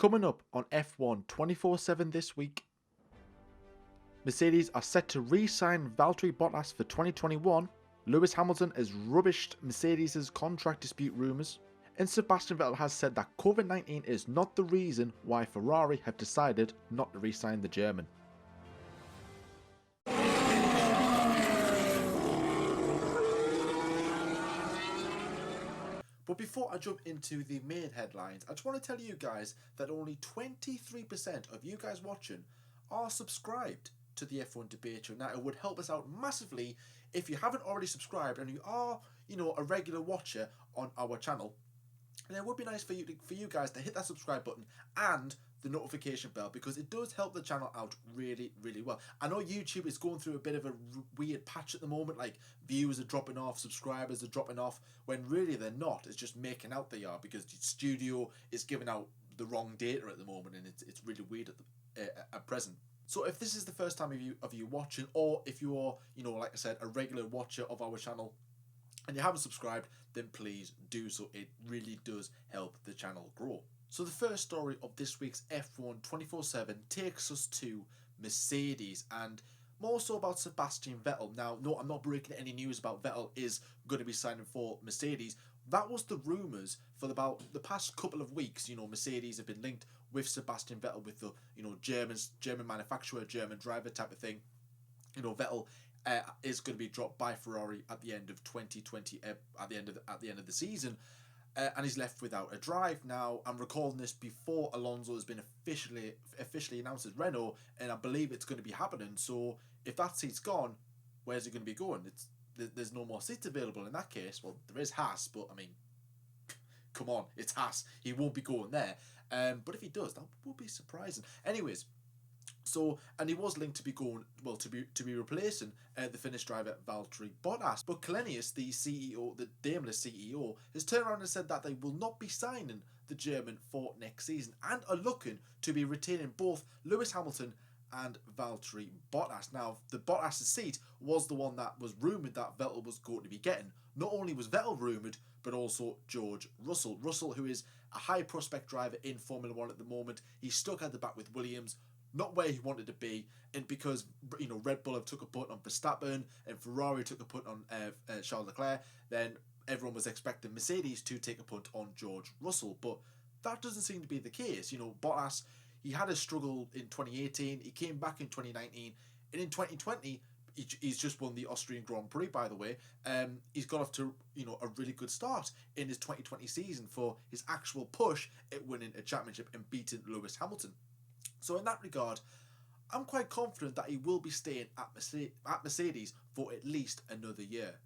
Coming up on F1 24/7 this week, Mercedes are set to re-sign Valtteri Bottas for 2021, Lewis Hamilton has rubbished Mercedes' contract dispute rumours, and Sebastian Vettel has said that COVID-19 is not the reason why Ferrari have decided not to re-sign the German. But before I jump into the main headlines, I just want to tell you guys that only 23% of you guys watching are subscribed to the F1 Debate Show. Now, it would help us out massively if you haven't already subscribed and you are, a regular watcher on our channel. And it would be nice for you guys to hit that subscribe button and the notification bell, because it does help the channel out really, really well. I know YouTube is going through a bit of a weird patch at the moment, like views are dropping off, subscribers are dropping off, when really they're not. It's just making out they are, because the studio is giving out the wrong data at the moment, and it's really weird at present. So if this is the first time of you watching, or if you're, like I said, a regular watcher of our channel, and you haven't subscribed, then please do so. It really does help the channel grow. So the first story of this week's F1 24/7 takes us to Mercedes, and more so about Sebastian Vettel. Now, no, I'm not breaking any news about Vettel is going to be signing for Mercedes. That was the rumours for about the past couple of weeks. Mercedes have been linked with Sebastian Vettel, with the German manufacturer, German driver type of thing. Vettel is going to be dropped by Ferrari at the end of 2020, at the end of the season. And he's left without a drive. Now, I'm recording this before Alonso has been officially announced as Renault, and I believe it's going to be happening. So if that seat's gone, where's he going to be going? There's no more seats available in that case. Well, there is Haas, but I mean, come on, it's Haas. He won't be going there. But if he does, that would be surprising. Anyways. So, and he was linked to be going, to be replacing the Finnish driver Valtteri Bottas. But Kalenius, the CEO, the Daimler CEO, has turned around and said that they will not be signing the German for next season, and are looking to be retaining both Lewis Hamilton and Valtteri Bottas. Now, the Bottas seat was the one that was rumoured that Vettel was going to be getting. Not only was Vettel rumoured, but also George Russell. Russell, who is a high prospect driver in Formula 1 at the moment. He's stuck at the back with Williams, not where he wanted to be, and because Red Bull have took a punt on Verstappen and Ferrari took a punt on Charles Leclerc, then everyone was expecting Mercedes to take a punt on George Russell, but that doesn't seem to be the case. Bottas, he had a struggle in 2018, he came back in 2019, and in 2020 he's just won the Austrian Grand Prix, by the way. He's got off to a really good start in his 2020 season for his actual push at winning a championship and beating Lewis Hamilton. So in that regard, I'm quite confident that he will be staying at Mercedes for at least another year.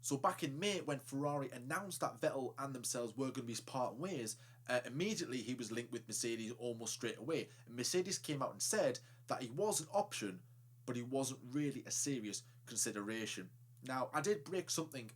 So back in May, when Ferrari announced that Vettel and themselves were going to be parting ways, immediately he was linked with Mercedes almost straight away. And Mercedes came out and said that he was an option, but he wasn't really a serious consideration. Now, I did break something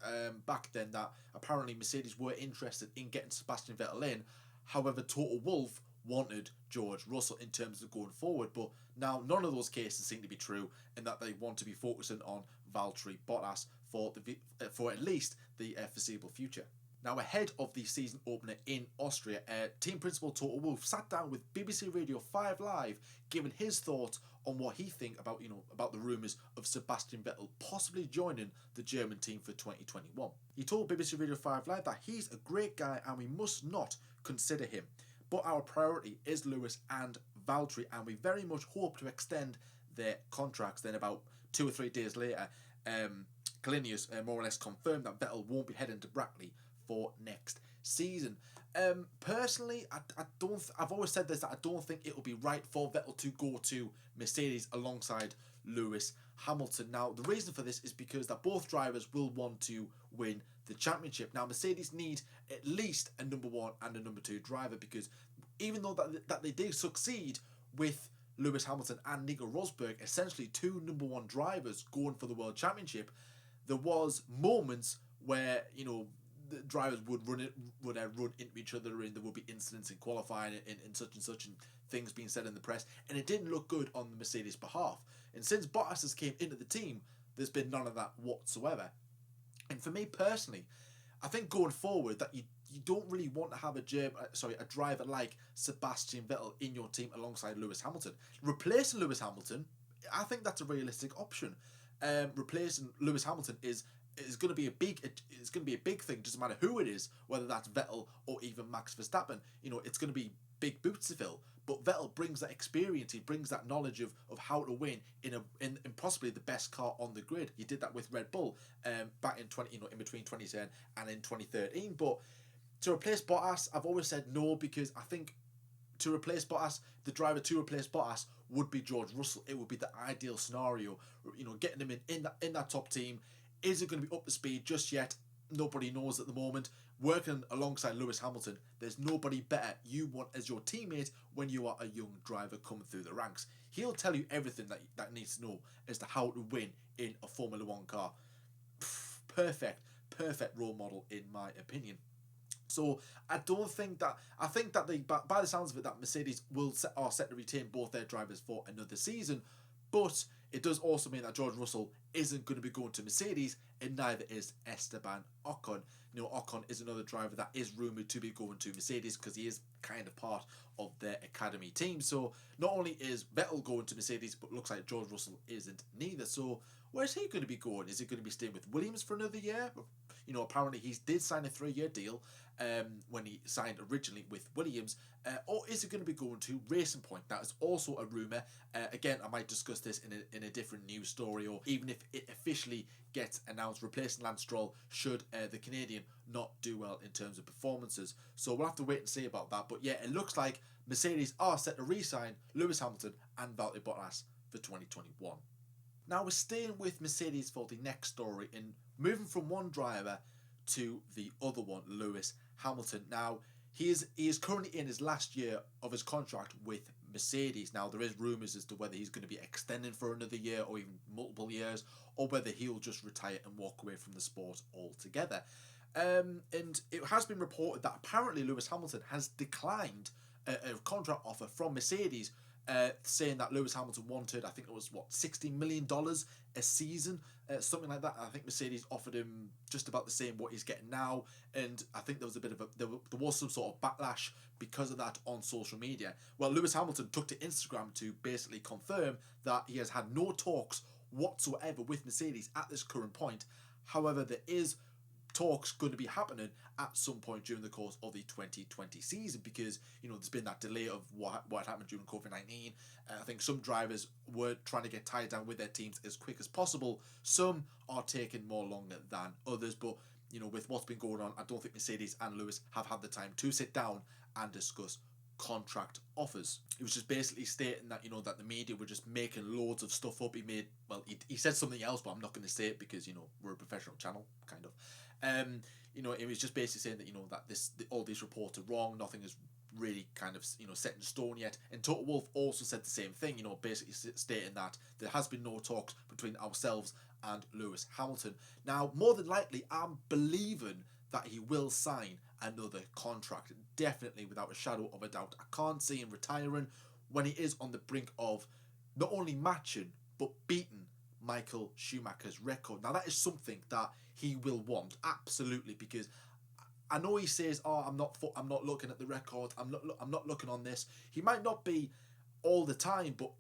back then that apparently Mercedes were interested in getting Sebastian Vettel in. However, Toto Wolff wanted George Russell in terms of going forward, but now none of those cases seem to be true, and that they want to be focusing on Valtteri Bottas for at least the foreseeable future. Now, ahead of the season opener in Austria, team principal Toto Wolff sat down with BBC Radio 5 Live, giving his thoughts on what he thinks about the rumours of Sebastian Vettel possibly joining the German team for 2021. He told BBC Radio 5 Live that he's a great guy and we must not consider him. But our priority is Lewis and Valtteri, and we very much hope to extend their contracts. Then about 2 or 3 days later, Kalenius more or less confirmed that Vettel won't be heading to Brackley for next season. Personally, I've always said this, that I don't think it will be right for Vettel to go to Mercedes alongside Lewis Hamilton. Now, the reason for this is because that both drivers will want to win the championship. Now, Mercedes need at least a number 1 and a number 2 driver, because even though that they did succeed with Lewis Hamilton and Nico Rosberg, essentially 2 number 1 drivers going for the world championship, there was moments where the drivers would run into each other, and there would be incidents in qualifying and such and things being said in the press, and it didn't look good on the Mercedes behalf. And since Bottas has came into the team, there's been none of that whatsoever. And for me personally, I think going forward that you don't really want to have a driver like Sebastian Vettel in your team alongside Lewis Hamilton. Replacing Lewis Hamilton, I think that's a realistic option. Replacing Lewis Hamilton is going to be a big thing. Doesn't matter who it is, whether that's Vettel or even Max Verstappen. It's going to be big boots to fill. But Vettel brings that experience. He brings that knowledge of how to win in possibly the best car on the grid. He did that with Red Bull back in in between 2010 and in 2013. But to replace Bottas, I've always said no, because I think to replace Bottas, the driver to replace Bottas would be George Russell. It would be the ideal scenario. Getting him in that top team. Is it going to be up to speed just yet? Nobody knows at the moment. Working alongside Lewis Hamilton, there's nobody better you want as your teammate when you are a young driver coming through the ranks. He'll tell you everything that needs to know as to how to win in a Formula One car. Perfect role model in my opinion. So I think that by the sounds of it, that Mercedes are set to retain both their drivers for another season, but it does also mean that George Russell isn't going to be going to Mercedes, and neither is Esteban Ocon. Ocon is another driver that is rumoured to be going to Mercedes, because he is kind of part of their academy team. So not only is Vettel going to Mercedes, but looks like George Russell isn't neither. So where's he going to be going? Is he going to be staying with Williams for another year? Apparently he did sign a 3-year deal when he signed originally with Williams, or is it going to be going to Racing Point? That is also a rumour. Again, I might discuss this in a different news story, or even if it officially gets announced, replacing Lance Stroll should the Canadian not do well in terms of performances. So we'll have to wait and see about that. But yeah, it looks like Mercedes are set to re-sign Lewis Hamilton and Valtteri Bottas for 2021. Now we're staying with Mercedes for the next story, and moving from one driver to the other one, Lewis Hamilton. Now he is currently in his last year of his contract with Mercedes. Now there is rumours as to whether he's going to be extending for another year or even multiple years, or whether he'll just retire and walk away from the sport altogether. And it has been reported that apparently Lewis Hamilton has declined a contract offer from Mercedes, saying that Lewis Hamilton wanted, I think it was $60 million a season, something like that. I think Mercedes offered him just about the same what he's getting now, and I think there was some sort of backlash because of that on social media. Well, Lewis Hamilton took to Instagram to basically confirm that he has had no talks whatsoever with Mercedes at this current point. However, there is talks going to be happening at some point during the course of the 2020 season, because there's been that delay of what happened during COVID-19. I think some drivers were trying to get tied down with their teams as quick as possible. Some are taking more longer than others, but with what's been going on, I don't think Mercedes and Lewis have had the time to sit down and discuss contract offers. He was just basically stating that that the media were just making loads of stuff up. He said something else, but I'm not going to say it because we're a professional channel, kind of. It was just basically saying that all these reports are wrong. Nothing is really kind of set in stone yet. And Toto Wolff also said the same thing. Basically stating that there has been no talks between ourselves and Lewis Hamilton. Now, more than likely, I'm believing that he will sign another contract, definitely, without a shadow of a doubt. I can't see him retiring when he is on the brink of not only matching but beating Michael Schumacher's record. Now that is something that he will want, absolutely, because I know he says, I'm not looking at the record, I'm not looking on this. He might not be all the time, but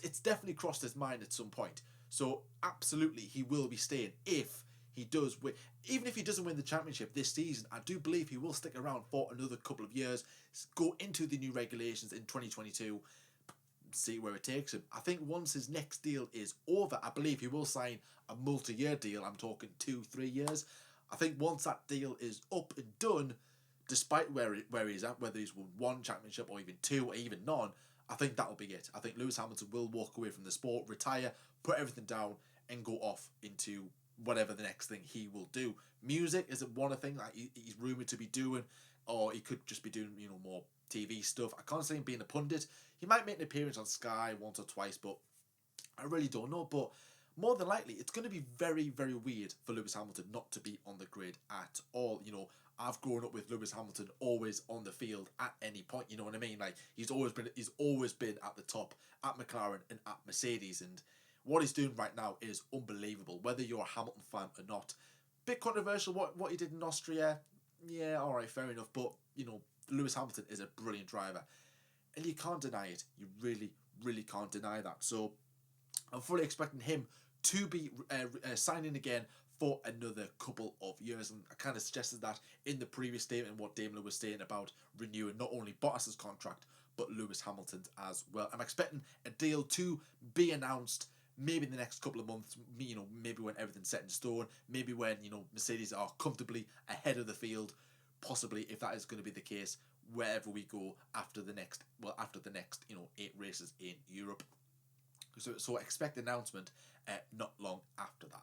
it's definitely crossed his mind at some point. So absolutely he will be staying if he does win. Even if he doesn't win the championship this season, I do believe he will stick around for another couple of years, go into the new regulations in 2022, see where it takes him. I think once his next deal is over, I believe he will sign a multi-year deal. I'm talking 2-3 years. I think once that deal is up and done, despite where he's at, whether he's won one championship or even two or even none, I think that'll be it. I think Lewis Hamilton will walk away from the sport, retire, put everything down, and go off into whatever the next thing he will do. Music isn't one thing that he's rumoured to be doing, or he could just be doing more TV stuff. I can't see him being a pundit. He might make an appearance on Sky once or twice, but I really don't know. But more than likely, it's going to be very, very weird for Lewis Hamilton not to be on the grid at all. I've grown up with Lewis Hamilton always on the field at any point. You know what I mean? Like he's always been at the top at McLaren and at Mercedes, and what he's doing right now is unbelievable. Whether you're a Hamilton fan or not, bit controversial what he did in Austria. yeah, all right, fair enough. But, Lewis Hamilton is a brilliant driver. And you can't deny it. You really, really can't deny that. So I'm fully expecting him to be signing again for another couple of years. And I kind of suggested that in the previous statement, what Daimler was saying about renewing not only Bottas's contract, but Lewis Hamilton's as well. I'm expecting a deal to be announced maybe in the next couple of months, maybe when everything's set in stone, maybe when, Mercedes are comfortably ahead of the field, possibly if that is going to be the case, wherever we go after the next, 8 races in Europe. So expect announcement not long after that.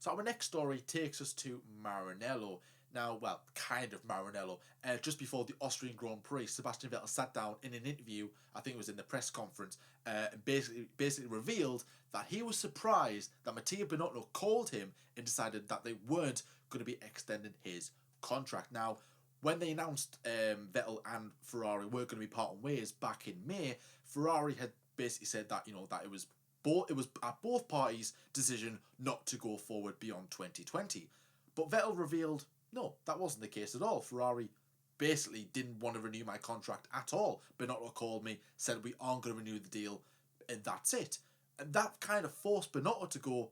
So our next story takes us to Maranello. Now, well, kind of Maranello. Just before the Austrian Grand Prix, Sebastian Vettel sat down in an interview, I think it was in the press conference, and basically revealed that he was surprised that Mattia Binotto called him and decided that they weren't going to be extending his contract. Now, when they announced Vettel and Ferrari were going to be parting ways back in May, Ferrari had basically said that that it was at both parties' decision not to go forward beyond 2020. But Vettel revealed, no, that wasn't the case at all. Ferrari basically didn't want to renew my contract at all. Binotto called me, said we aren't going to renew the deal, and that's it. And that kind of forced Binotto to go,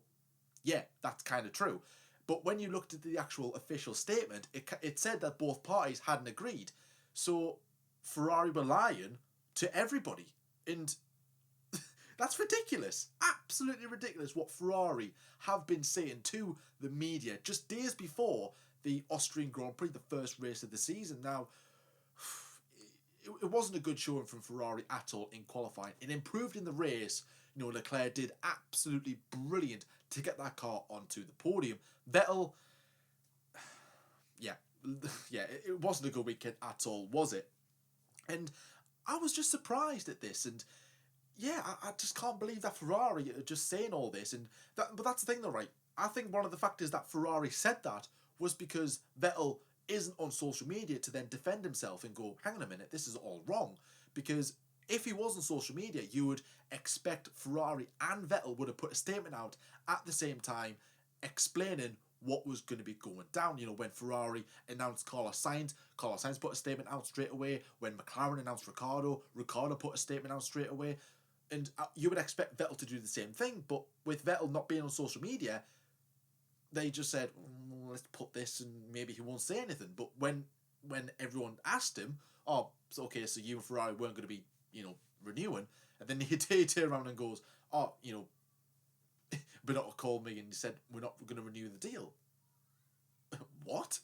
yeah, that's kind of true. But when you looked at the actual official statement, it said that both parties hadn't agreed. So Ferrari were lying to everybody. And that's ridiculous. Absolutely ridiculous what Ferrari have been saying to the media just days before the Austrian Grand Prix, the first race of the season. Now, it wasn't a good showing from Ferrari at all in qualifying. It improved in the race. Leclerc did absolutely brilliant to get that car onto the podium. Vettel, it wasn't a good weekend at all, was it? And I was just surprised at this, and yeah, I just can't believe that Ferrari are just saying all this. But that's the thing though, right? I think one of the factors that Ferrari said that was because Vettel isn't on social media to then defend himself and go, hang on a minute, this is all wrong. Because if he was on social media, you would expect Ferrari and Vettel would have put a statement out at the same time explaining what was going to be going down. When Ferrari announced Carlos Sainz put a statement out straight away. When McLaren announced Ricciardo put a statement out straight away. And you would expect Vettel to do the same thing, but with Vettel not being on social media, they just said, let's put this and maybe he won't say anything. But when everyone asked him, oh, okay, so you and Ferrari weren't going to be, renewing, and then he turns around and goes, oh, Binotto called me and said, we're not going to renew the deal. What?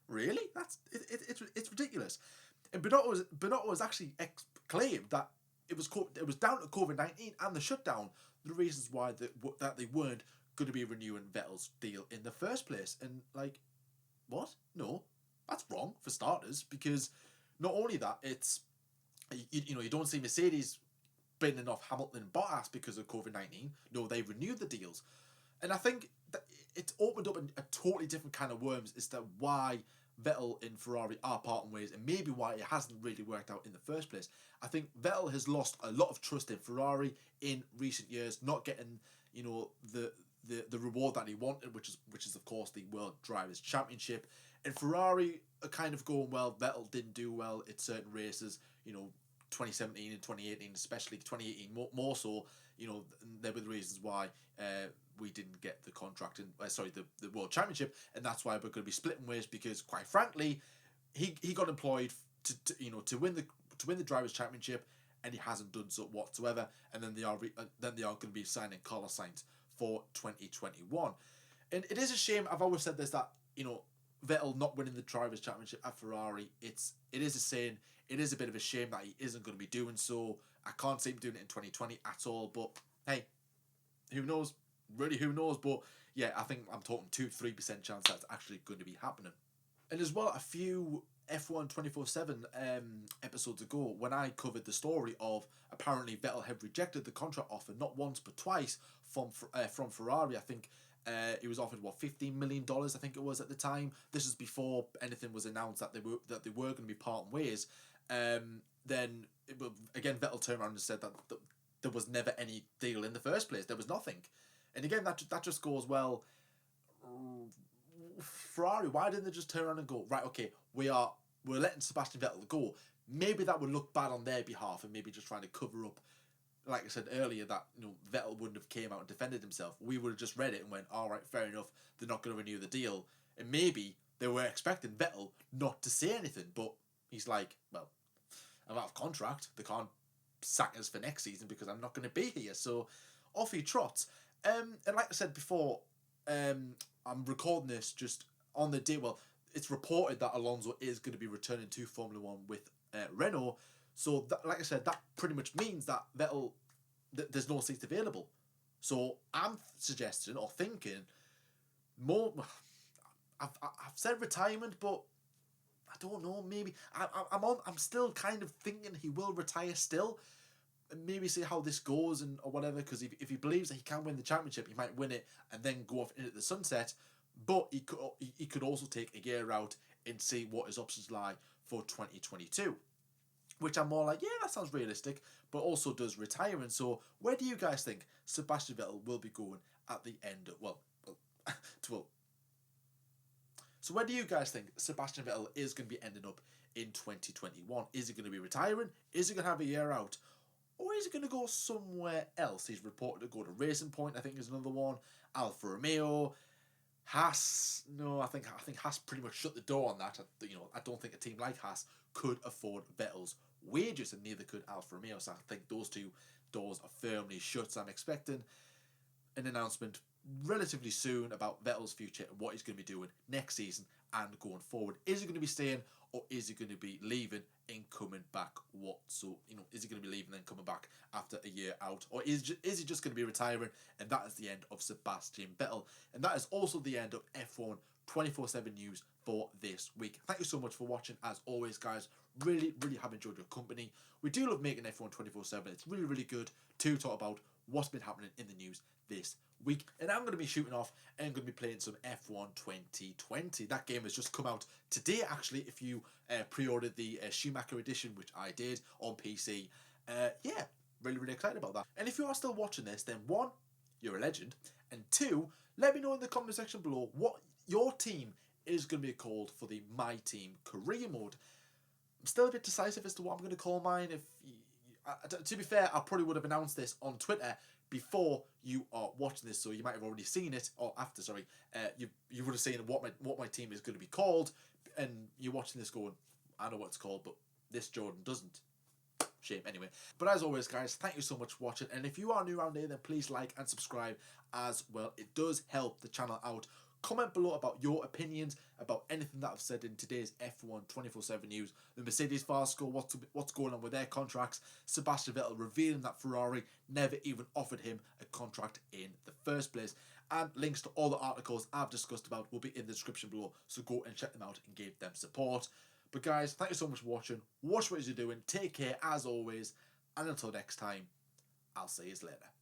Really? It's ridiculous. And Binotto has actually claimed that it was down to COVID-19 and the shutdown the reasons why that they weren't going to be renewing Vettel's deal in the first place. And what? No, that's wrong for starters, because not only that, it's you don't see Mercedes binning off Hamilton and Bottas because of COVID-19. No, they renewed the deals. And I think that it's opened up a totally different kind of worms as to why Vettel and Ferrari are parting ways, and maybe why it hasn't really worked out in the first place. I think Vettel has lost a lot of trust in Ferrari in recent years, not getting the reward that he wanted, which is of course the World Drivers' Championship. And Ferrari are kind of going, well, Vettel didn't do well at certain races, 2017 and 2018, especially 2018 more so. There were the reasons why we didn't get the contract in, the World Championship, and that's why we're going to be splitting ways, because quite frankly, he got employed to win the Drivers' Championship, and he hasn't done so whatsoever. And then they are going to be signing Carlos Sainz for 2021, and it is a shame. I've always said this, that Vettel not winning the Drivers' Championship at Ferrari, it is a saying. It is a bit of a shame that he isn't going to be doing so. I can't see him doing it in 2020 at all. But hey, who knows? Really, who knows? But yeah, I think I'm talking 2-3% chance that's actually going to be happening. And as well, a few F1 24/7 episodes ago, when I covered the story of apparently Vettel had rejected the contract offer not once but twice from Ferrari. I think he was offered $15 million. I think it was at the time. This is before anything was announced that they were going to be parting ways. Then again, Vettel turned around and said that there was never any deal in the first place. There was nothing. And again, that just goes, well, Ferrari, why didn't they just turn around and go, right, okay, we're letting Sebastian Vettel go. Maybe that would look bad on their behalf and maybe just trying to cover up, like I said earlier, that Vettel wouldn't have came out and defended himself. We would have just read it and went, all right, fair enough, they're not going to renew the deal. And maybe they were expecting Vettel not to say anything, but he's like, well, I'm out of contract. They can't sack us for next season because I'm not going to be here. So off he trots. And like I said before, I'm recording this just on the day. Well, it's reported that Alonso is going to be returning to Formula One with Renault. So, like I said, that pretty much means that Vettel, there's no seats available. So I'm suggesting or thinking more. I've said retirement, but I don't know. Maybe I'm still kind of thinking he will retire still. And maybe see how this goes or whatever. Because if he believes that he can win the championship, he might win it and then go off into the sunset. But he could also take a year out and see what his options lie for 2022. Which I'm more like, yeah, that sounds realistic, but also does retiring. So where do you guys think Sebastian Vettel will be going at the end of, So where do you guys think Sebastian Vettel is going to be ending up in 2021? Is he going to be retiring? Is he going to have a year out? Or is he going to go somewhere else? He's reported to go to Racing Point, I think is another one. Alfa Romeo. Haas, no, I think Haas pretty much shut the door on that. I don't think a team like Haas could afford Vettel's wages, and neither could Alfa Romeo. So I think those two doors are firmly shut. So I'm expecting an announcement relatively soon about Vettel's future and what he's going to be doing next season and going forward. Is he going to be staying or is he going to be leaving and coming back? Is he going to be leaving and coming back after a year out? Or is he just going to be retiring? And that is the end of Sebastian Vettel. And that is also the end of F1 24/7 news for this week. Thank you so much for watching. As always, guys, really, really have enjoyed your company. We do love making F1 24/7. It's really, really good to talk about what's been happening in the news this week. And I'm going to be shooting off and going to be playing some F1 2020. That game has just come out today, actually, if you pre-ordered the Schumacher edition, which I did on PC. Yeah, really, really excited about that. And if you are still watching this, then one, you're a legend. And two, let me know in the comment section below what your team is going to be called for the My Team career mode. I'm still a bit decisive as to what I'm going to call mine. To be fair, I probably would have announced this on Twitter before you are watching this, so you might have already seen it, or after, sorry. You would have seen what my team is going to be called, and you're watching this going, I know what it's called, but this Jordan doesn't. Shame, anyway. But as always, guys, thank you so much for watching, and if you are new around here, then please like and subscribe as well. It does help the channel out. Comment below about your opinions about anything that I've said in today's F1 24/7 news. The Mercedes fiasco, what's going on with their contracts, Sebastian Vettel revealing that Ferrari never even offered him a contract in the first place. And links to all the articles I've discussed about will be in the description below, so go and check them out and give them support. But guys, thank you so much for watching. Watch what you're doing. Take care as always. And until next time, I'll see you later.